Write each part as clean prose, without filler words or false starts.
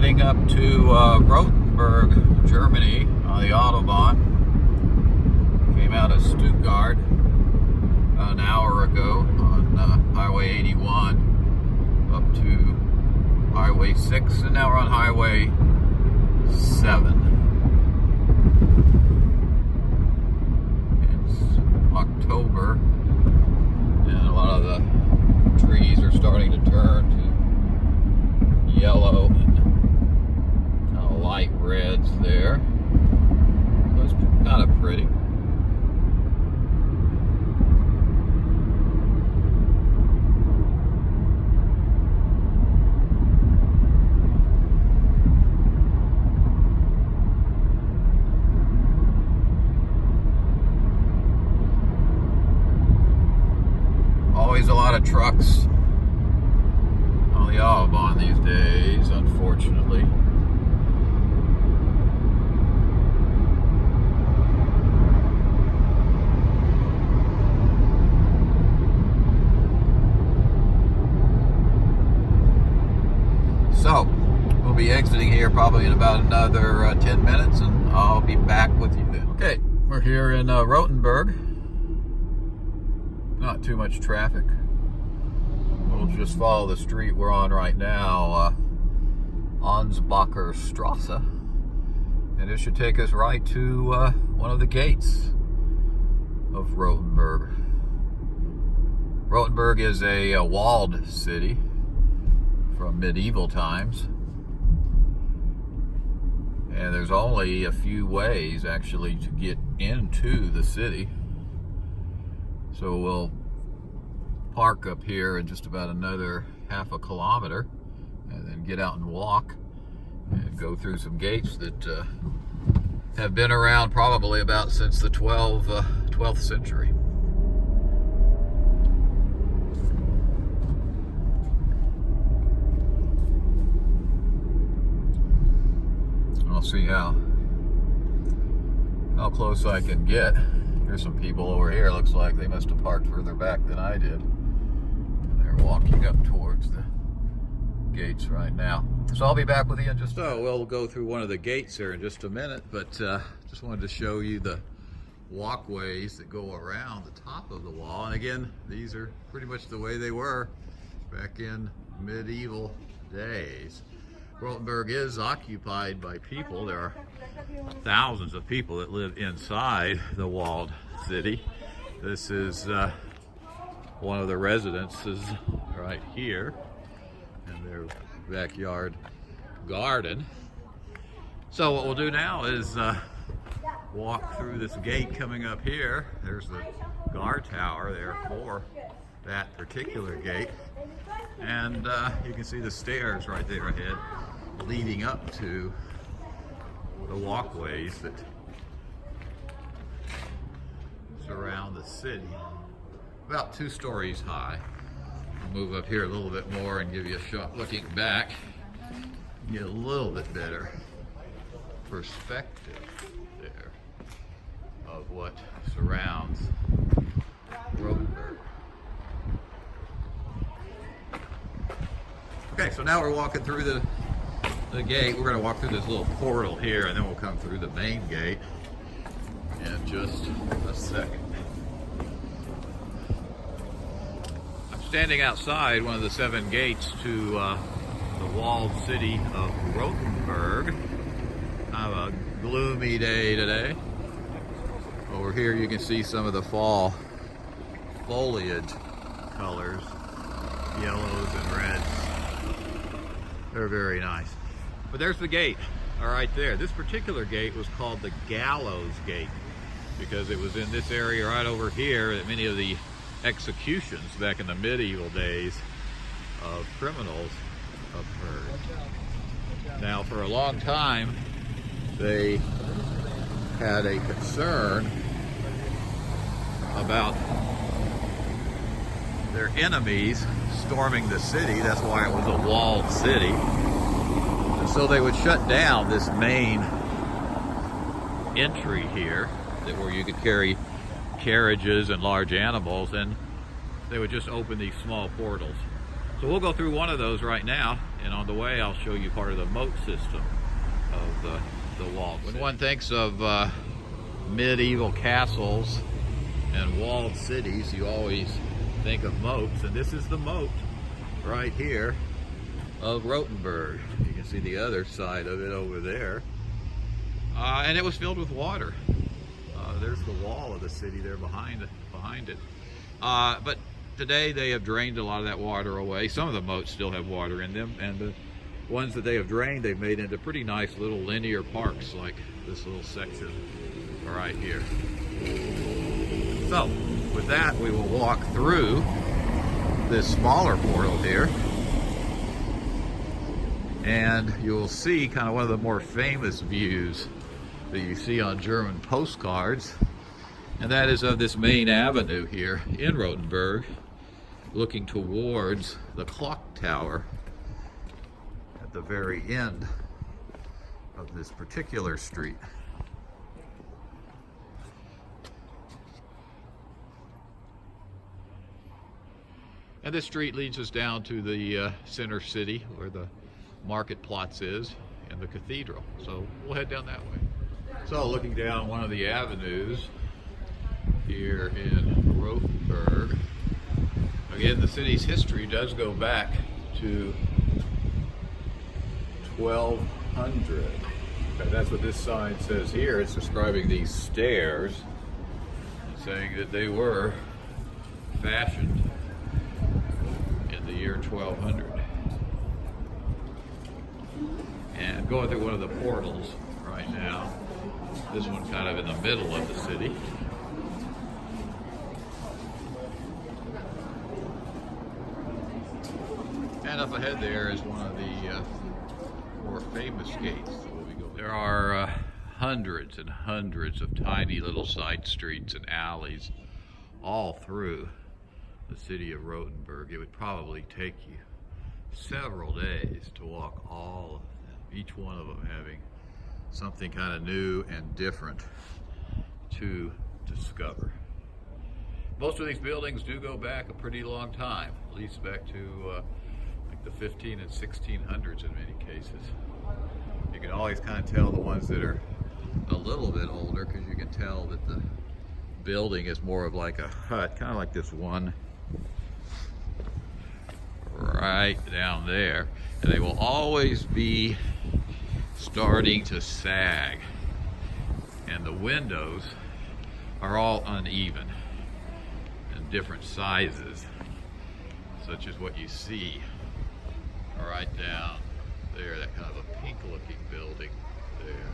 heading up to Rothenburg, Germany on the Autobahn. Came out of Stuttgart an hour ago on Highway 81 up to Highway 6, and now we're on Highway 7. It's October, and a lot of the trees are starting to turn to yellow and kind of light reds there. So it's kind of pretty. Always a lot of trucks on the Autobahn these days, unfortunately. So, we'll be exiting here probably in about another 10 minutes, and I'll be back with you then. Okay, we're here in Rothenburg. Not too much traffic. We'll just follow the street we're on right now, Ansbacher Strasse, and it should take us right to one of the gates of Rothenburg. Rothenburg is a walled city from medieval times, and there's only a few ways actually to get into the city. So we'll park up here in just about another half a kilometer and then get out and walk and go through some gates that have been around probably about since the 12th century. I'll see how close I can get. There's some people over here. Looks like they must have parked further back than I did. They're walking up towards the gates right now. So I'll be back with you in just so we'll go through one of the gates here in just a minute, but just wanted to show you the walkways that go around the top of the wall. And again, these are pretty much the way they were back in medieval days. Rothenburg is occupied by people. There are thousands of people that live inside the walled city. This is one of the residences right here in their backyard garden. So what we'll do now is walk through this gate coming up here. There's the guard tower there for that particular gate, and you can see the stairs right there ahead leading up to the walkways that surround the city. About 2 stories high. I'll move up here a little bit more and give you a shot looking back. Get a little bit better perspective there of what surrounds Rothenburg. Okay, so now we're walking through the gate. We're going to walk through this little portal here, and then we'll come through the main gate in just a second. I'm standing outside one of the 7 gates to the walled city of Rothenburg. Kind of a gloomy day today. Over here you can see some of the fall foliage colors, yellows and reds. They're very nice. But there's the gate, all right there. This particular gate was called the Gallows Gate because it was in this area right over here that many of the executions back in the medieval days of criminals occurred. Now, for a long time, they had a concern about their enemies storming the city. That's why it was a walled city. And so they would shut down this main entry here, where you could carry carriages and large animals, and they would just open these small portals So we'll go through one of those right now, and on the way I'll show you part of the moat system of the wall. When one thinks of medieval castles and walled cities, you always think of moats, and this is the moat right here of Rothenburg. You can see the other side of it over there, and it was filled with water. There's the wall of the city there behind it. But today they have drained a lot of that water away. Some of the moats still have water in them, and the ones that they have drained, they've made into pretty nice little linear parks, like this little section right here. So with that, we will walk through this smaller portal here, and you'll see kind of one of the more famous views that you see on German postcards, and that is of this main avenue here in Rothenburg, looking towards the clock tower at the very end of this particular street. And this street leads us down to the center city where the marketplatz is and the cathedral. So we'll head down that way. So looking down one of the avenues here in Rothenburg, again, the city's history does go back to 1200. Okay, that's what this sign says here. It's describing these stairs and saying that they were fashioned in the year 1200. And going through one of the portals right now, this one kind of in the middle of the city. And up ahead there is one of the more famous gates. There are hundreds and hundreds of tiny little side streets and alleys all through the city of Rothenburg. It would probably take you several days to walk all of them, each one of them having something kind of new and different to discover. Most of these buildings do go back a pretty long time, at least back to like the 15 and 1600s in many cases. You can always kind of tell the ones that are a little bit older because you can tell that the building is more of like a hut, kind of like this one right down there. And they will always be starting to sag, and the windows are all uneven and different sizes, such as what you see right down there, that kind of a pink looking building there.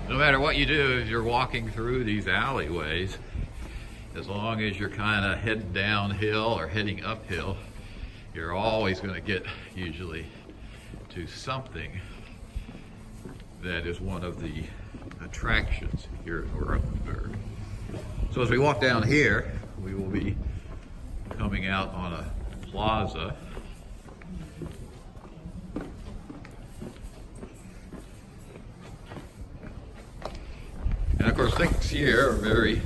No matter what you do, as you're walking through these alleyways, as long as you're kind of heading downhill or heading uphill, you're always going to get usually to something that is one of the attractions here in Rothenburg. So as we walk down here, we will be coming out on a plaza. And of course things here are very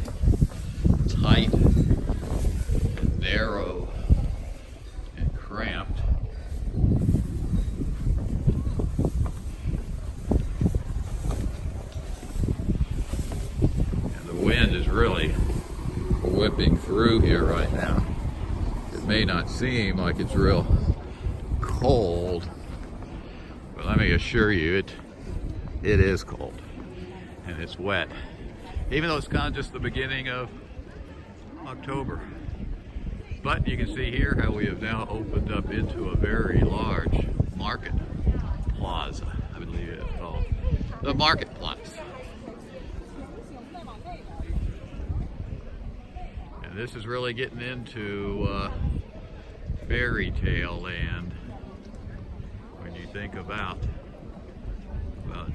tight and narrow and cramped. Wind is really whipping through here right now. It may not seem like it's real cold, but let me assure you, it is cold and it's wet, even though it's kind of just the beginning of October. But you can see here how we have now opened up into a very large market plaza. I believe it's called the Marketplatz. This is really getting into fairy tale land when you think about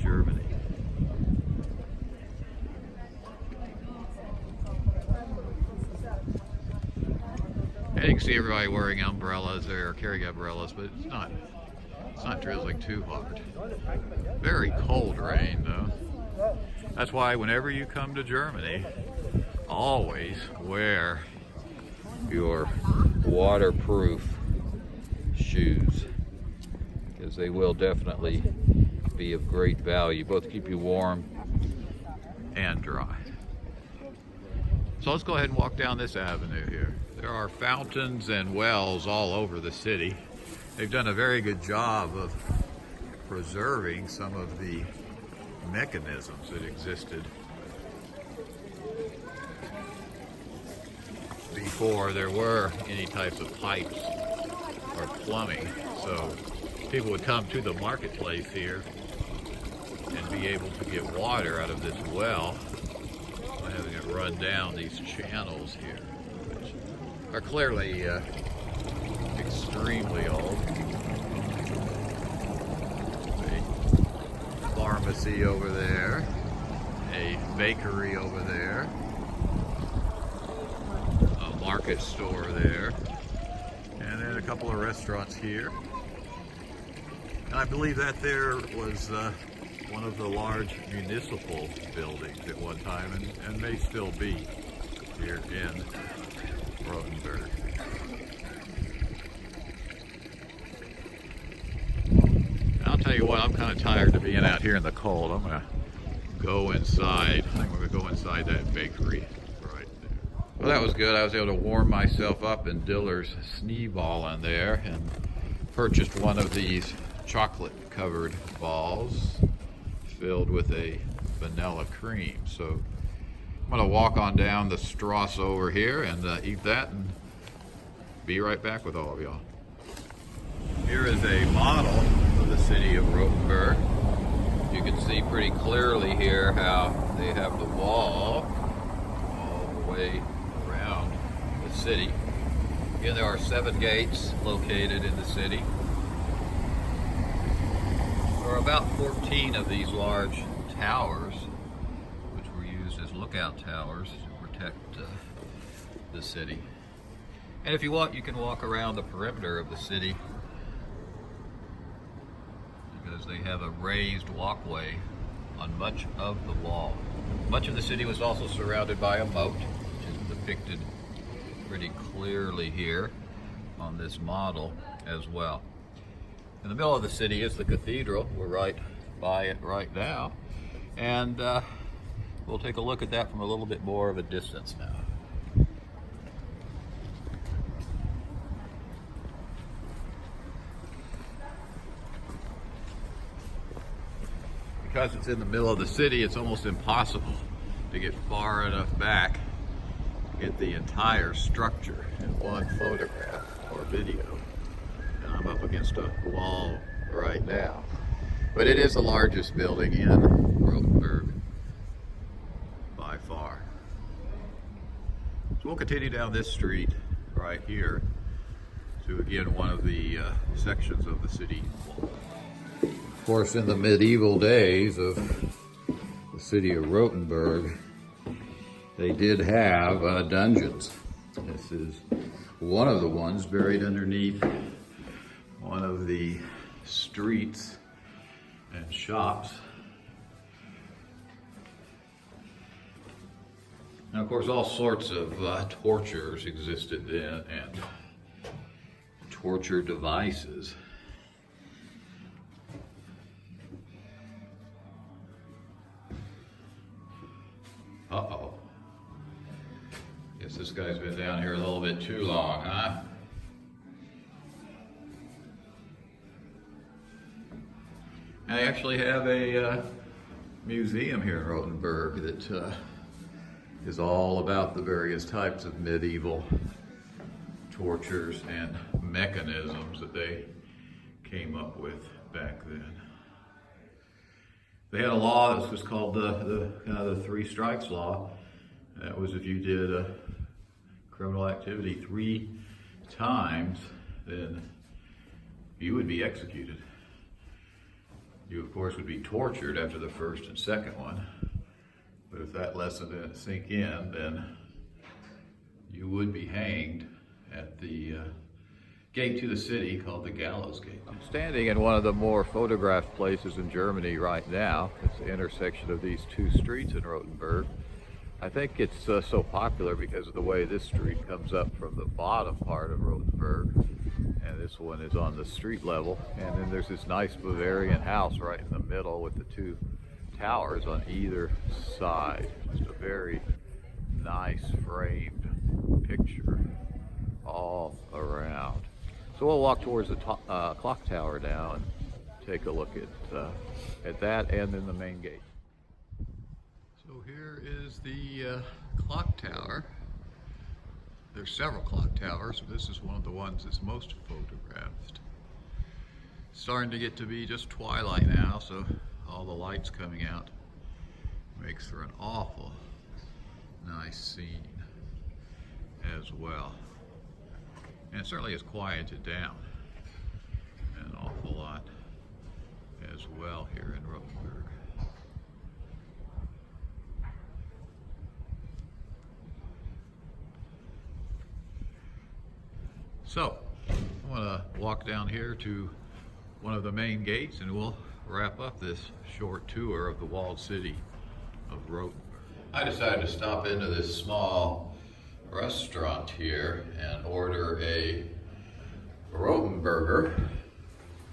Germany. And you can see everybody wearing umbrellas there, carrying umbrellas, but it's not drizzling too hard. Very cold rain though. That's why whenever you come to Germany, always wear your waterproof shoes, because they will definitely be of great value, both keep you warm and dry. So let's go ahead and walk down this avenue here. There are fountains and wells all over the city. They've done a very good job of preserving some of the mechanisms that existed before there were any types of pipes or plumbing. So people would come to the marketplace here and be able to get water out of this well by having it run down these channels here, which are clearly extremely old. A pharmacy over there, a bakery over there, a market store there, and then a couple of restaurants here. And I believe that there was one of the large municipal buildings at one time, and may still be here in Rothenburg. I'll tell you what, I'm kind of tired of being out here in the cold. I'm going to go inside. I think we're going to go inside that bakery right there. Well, that was good. I was able to warm myself up in Diller's Sneeball in there, and purchased one of these chocolate-covered balls filled with a vanilla cream. So I'm going to walk on down the Strasse over here and eat that, and be right back with all of y'all. Here is a model of the city of Rothenburg. You can see pretty clearly here how they have the wall all the way around the city. Again, there are 7 gates located in the city. There are about 14 of these large towers, which were used as lookout towers to protect the city. And if you want, you can walk around the perimeter of the city, because they have a raised walkway on much of the wall. Much of the city was also surrounded by a moat, which is depicted pretty clearly here on this model as well. In the middle of the city is the cathedral. We're right by it right now, and we'll take a look at that from a little bit more of a distance now. Because it's in the middle of the city, it's almost impossible to get far enough back to get the entire structure in one photograph or video. And I'm up against a wall right now. But it is the largest building in Rothenburg by far. So we'll continue down this street right here to, again, one of the sections of the city wall. Of course, in the medieval days of the city of Rothenburg, they did have dungeons. This is one of the ones buried underneath one of the streets and shops. And of course, all sorts of tortures existed then, and torture devices. Uh-oh. Guess this guy's been down here a little bit too long, huh? I actually have a museum here in Rothenburg that is all about the various types of medieval tortures and mechanisms that they came up with back then. They had a law that was called the 3 strikes law. That was if you did a criminal activity 3 times, then you would be executed. You, of course, would be tortured after the first and second one. But if that lesson didn't sink in, then you would be hanged at the gate to the city called the Gallows Gate. I'm standing in one of the more photographed places in Germany right now. It's the intersection of these 2 streets in Rothenburg, I think it's so popular because of the way this street comes up from the bottom part of Rothenburg, and this one is on the street level. And then there's this nice Bavarian house right in the middle with the two towers on either side. Just a very nice framed picture all around. So we'll walk towards the clock tower now and take a look at that, and then the main gate. So here is the clock tower. There's several clock towers, but this is one of the ones that's most photographed. It's starting to get to be just twilight now, so all the lights coming out makes for an awful nice scene as well. And it certainly has quieted down an awful lot as well here in Rothenburg. So, I want to walk down here to one of the main gates and we'll wrap up this short tour of the walled city of Rothenburg. I decided to stop into this small restaurant here and order a Rothenburger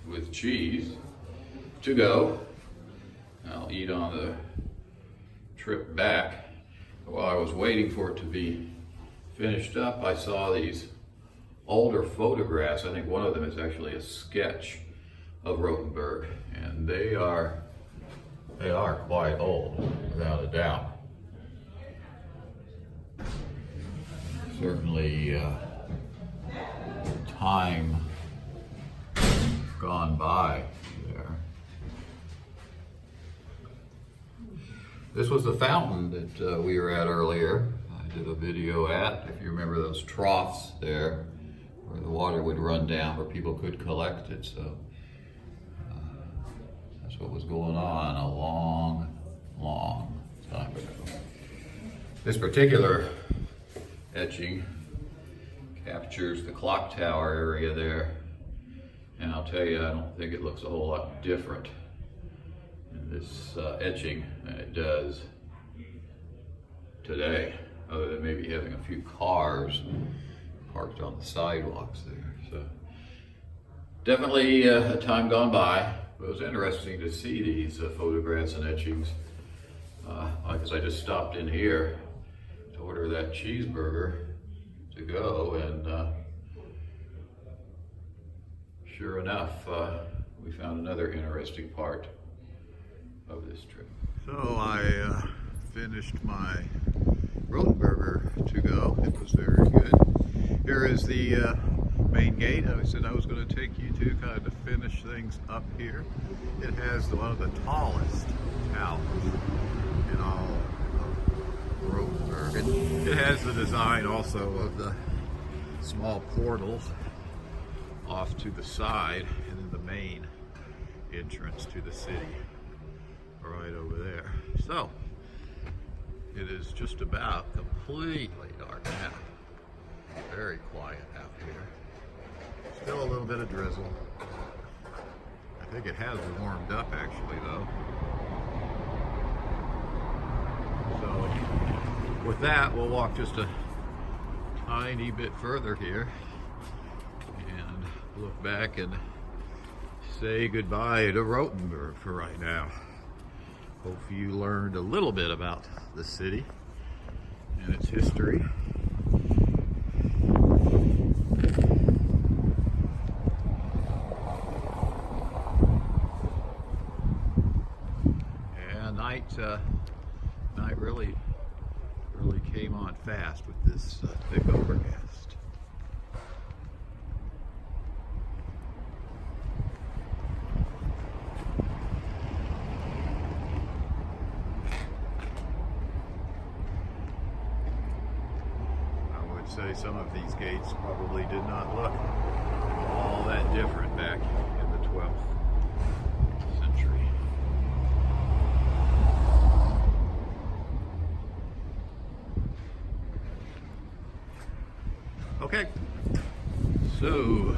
with cheese to go. I'll eat on the trip back. While I was waiting for it to be finished up, I saw these older photographs. I think one of them is actually a sketch of Rothenburg, and they are quite old, without a doubt. Certainly time gone by there. This was the fountain that we were at earlier. I did a video at, if you remember those troughs there where the water would run down where people could collect it. So that's what was going on a long, long time ago. This particular etching captures the clock tower area there, and I'll tell you, I don't think it looks a whole lot different in this etching than it does today, other than maybe having a few cars parked on the sidewalks there. So definitely a time gone by. It was interesting to see these photographs and etchings because I just stopped in here to order that cheeseburger to go, and sure enough, we found another interesting part of this trip. So I finished my Rothenburger to go. It was very good. Here is the main gate. I said I was going to take you to kind of finish things up here. It has one of the tallest towers in all of Rothenburg. And it has the design also of the small portals off to the side, and then the main entrance to the city right over there. So it is just about completely dark now. Very quiet out here. Still a little bit of drizzle. I think it has warmed up actually though. So with that, we'll walk just a tiny bit further here and look back and say goodbye to Rothenburg for right now. Hope you learned a little bit about the city and its history. And night really came on fast with this thick overcast. Say some of these gates probably did not look all that different back in the 12th century. Okay, so